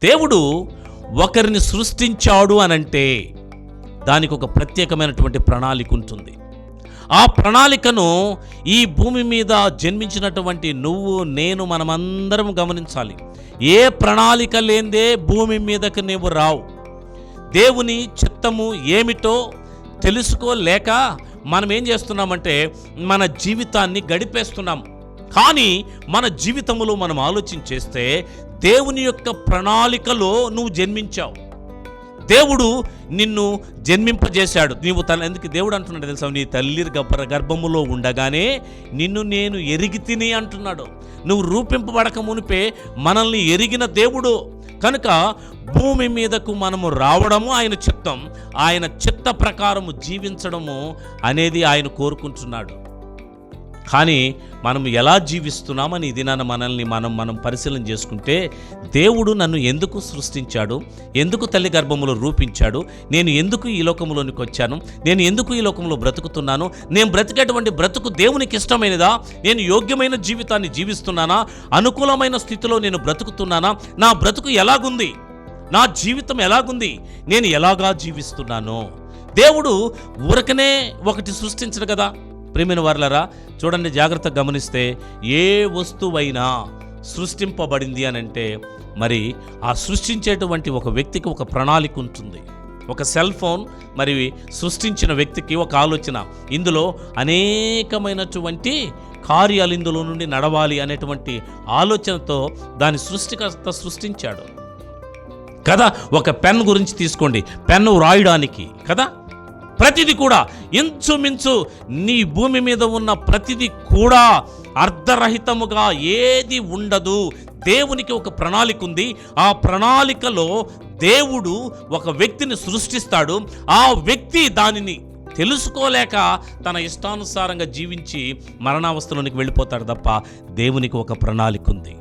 దేవుడు ఒకరిని సృష్టించాడు అనంటే దానికి ఒక ప్రత్యేకమైనటువంటి ప్రణాళిక ఉంటుంది. ఆ ప్రణాళికను ఈ భూమి మీద జన్మించినటువంటి నువ్వు నేను మనమందరం గమనించాలి. ఏ ప్రణాళిక లేనిదే భూమి మీదకి నువ్వు రావు. దేవుని చిత్తము ఏమిటో తెలుసుకోలేక మనం ఏం చేస్తున్నామంటే మన జీవితాన్ని గడిపేస్తున్నాం. కానీ మన జీవితంలో మనం ఆలోచించేస్తే దేవుని యొక్క ప్రణాళికలో నువ్వు జన్మించావు. దేవుడు నిన్ను జన్మింపజేశాడు. ఎందుకు దేవుడు అంటున్నాడు తెలుసా? నీ తల్లి గర్భములో ఉండగానే నిన్ను నేను ఎరిగి తిని అంటున్నాడు. నువ్వు రూపింపబడక మునిపే మనల్ని ఎరిగిన దేవుడు కనుక భూమి మీదకు మనము రావడము ఆయన చిత్తం, ఆయన చిత్త ప్రకారము జీవించడము అనేది ఆయన కోరుకుంటున్నాడు. కానీ మనం ఎలా జీవిస్తున్నామని ఇది మనల్ని మనం పరిశీలన చేసుకుంటే, దేవుడు నన్ను ఎందుకు సృష్టించాడు, ఎందుకు తల్లి గర్భములో రూపించాడు, నేను ఎందుకు ఈ లోకంలోనికి వచ్చాను, నేను ఎందుకు ఈ లోకంలో బ్రతుకుతున్నాను, నేను బ్రతికేటువంటి బ్రతుకు దేవునికి ఇష్టమైనదా, నేను యోగ్యమైన జీవితాన్ని జీవిస్తున్నానా, అనుకూలమైన స్థితిలో నేను బ్రతుకుతున్నానా, నా బ్రతుకు ఎలాగుంది, నా జీవితం ఎలాగుంది, నేను ఎలాగా జీవిస్తున్నాను. దేవుడు ఊరకనే ఒకటి సృష్టించడు కదా. ప్రియమైన వారలారా, చూడండి, జాగ్రత్తగా గమనిస్తే ఏ వస్తువైనా సృష్టింపబడింది అని అంటే మరి ఆ సృష్టించేటువంటి ఒక వ్యక్తికి ఒక ప్రణాళిక ఉంటుంది. ఒక సెల్ ఫోన్ మరి సృష్టించిన వ్యక్తికి ఒక ఆలోచన, ఇందులో అనేకమైనటువంటి కార్యాలు ఇందులో నుండి నడవాలి అనేటువంటి ఆలోచనతో దాని సృష్టికర్త సృష్టించాడు కదా. ఒక పెన్ గురించి తీసుకోండి, పెన్ను రాయడానికి కదా, ప్రతిదీ కూడా ఇంచుమించు నీ భూమి మీద ఉన్న ప్రతిదీ కూడా అర్ధరహితముగా ఏది ఉండదు. దేవునికి ఒక ప్రణాళిక ఉంది. ఆ ప్రణాళికలో దేవుడు ఒక వ్యక్తిని సృష్టిస్తాడు. ఆ వ్యక్తి దానిని తెలుసుకోలేక తన ఇష్టానుసారంగా జీవించి మరణావస్థలోనికి వెళ్ళిపోతాడు తప్ప దేవునికి ఒక ప్రణాళిక ఉంది.